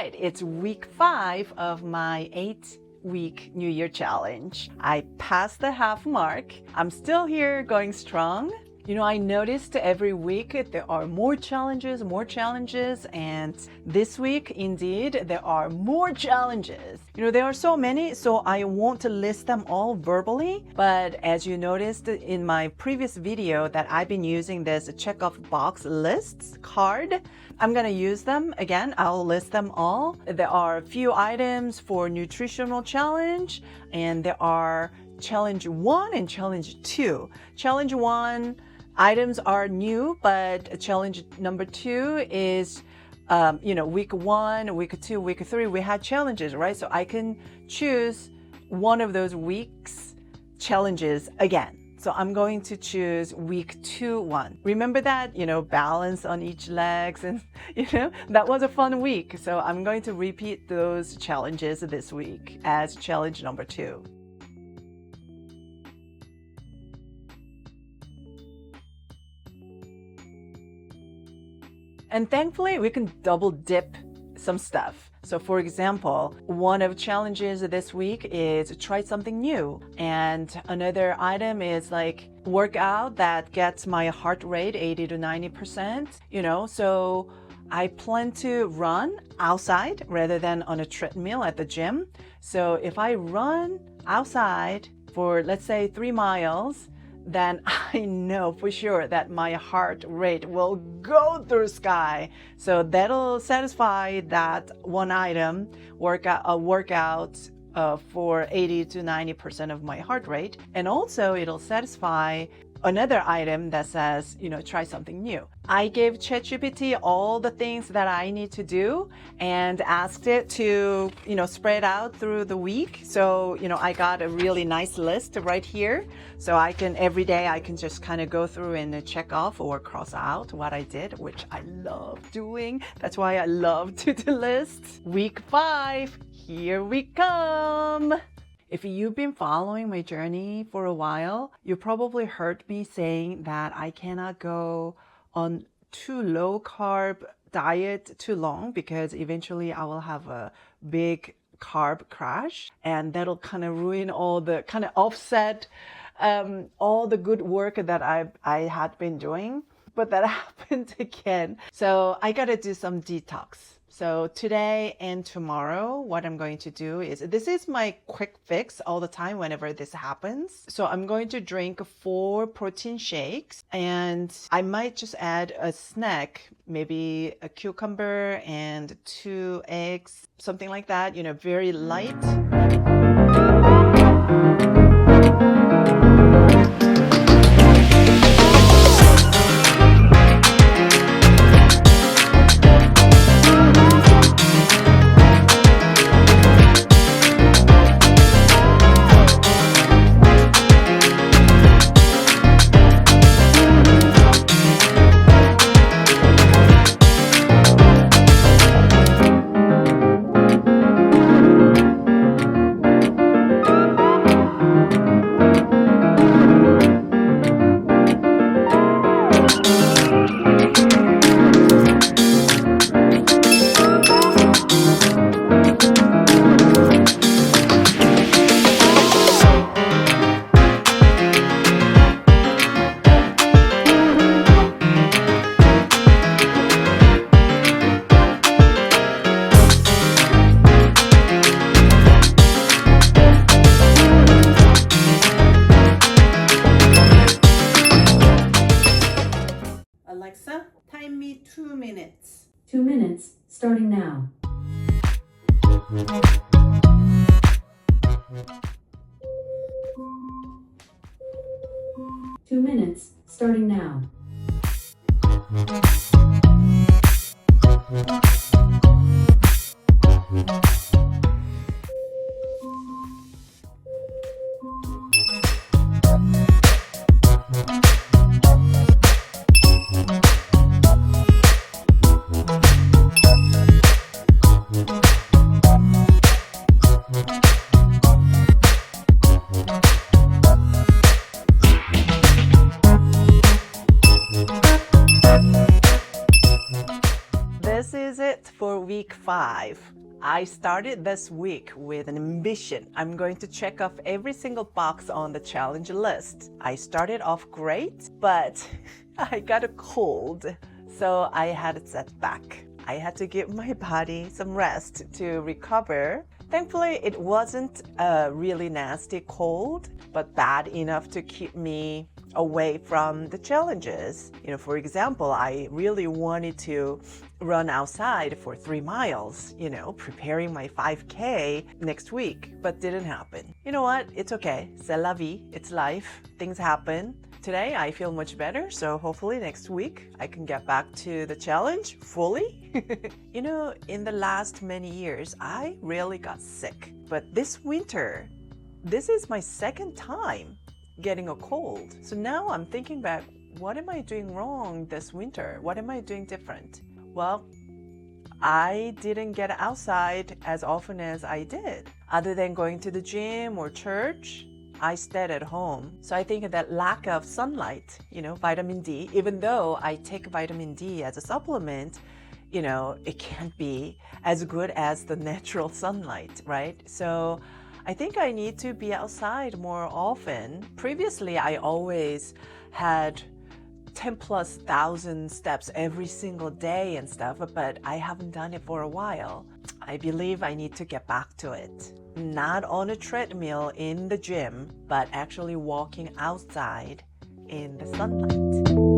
right, it's week 5 of my 8-week New Year challenge. I passed the half mark. I'm still here going strong. You know, I noticed every week there are more challenges, and this week, indeed, there are more challenges. You know, there are so many, so I won't list them all verbally, but as you noticed in my previous video that I've been using this check off box lists card, I'm gonna use them again. I'll list them all. There are a few items for nutritional challenge, and there are challenge 1 and challenge 2. Challenge 1 items are new, but challenge number 2 is, week 1, week 2, week 3, we had challenges, right? So I can choose one of those weeks challenges again. So I'm going to choose week 2 one. Remember that, balance on each legs, and, that was a fun week. So I'm going to repeat those challenges this week as challenge number 2. And thankfully, we can double dip some stuff. So for example, one of the challenges this week is try something new. And another item is like workout that gets my heart rate 80 to 90%, so I plan to run outside rather than on a treadmill at the gym. So if I run outside for, let's say, 3 miles, then I know for sure that my heart rate will go through sky. So that'll satisfy that one item, workout for 80 to 90% of my heart rate. And also it'll satisfy another item that says, try something new. I gave ChatGPT all the things that I need to do and asked it to, spread out through the week. So, I got a really nice list right here. So every day I can just kind of go through and check off or cross out what I did, which I love doing. That's why I love to-do lists. Week 5, here we come. If you've been following my journey for a while, you probably heard me saying that I cannot go on too low carb diet too long because eventually I will have a big carb crash, and that'll kind of ruin offset all the good work that I had been doing. But that happened again. So I gotta do some detox. So today and tomorrow, what I'm going to do is, this is my quick fix all the time whenever this happens. So I'm going to drink 4 protein shakes, and I might just add a snack, maybe a cucumber and 2 eggs, something like that, very light. Alexa, time me 2 minutes. 2 minutes, starting now. Two minutes, starting now. This is it it for week 5. I started this week with an ambition. I'm going to check off every single box on the challenge list. I started off great, but I got a cold, so I had a setback. I had to give my body some rest to recover. Thankfully, it wasn't a really nasty cold, but bad enough to keep me away from the challenges. For example, I really wanted to run outside for 3 miles, preparing my 5K next week, but didn't happen. You know what? It's okay. C'est la vie. It's life. Things happen. Today, I feel much better, so hopefully next week I can get back to the challenge fully. In the last many years, I rarely got sick, but this winter, this is my second time getting a cold. So now I'm thinking back, what am I doing wrong this winter? What am I doing different? Well, I didn't get outside as often as I did. Other than going to the gym or church, I stayed at home. So I think that lack of sunlight, vitamin D, even though I take vitamin D as a supplement, it can't be as good as the natural sunlight, right? So I think I need to be outside more often. Previously, I always had 10,000+ steps every single day and stuff, but I haven't done it for a while. I believe I need to get back to it. Not on a treadmill in the gym, but actually walking outside in the sunlight.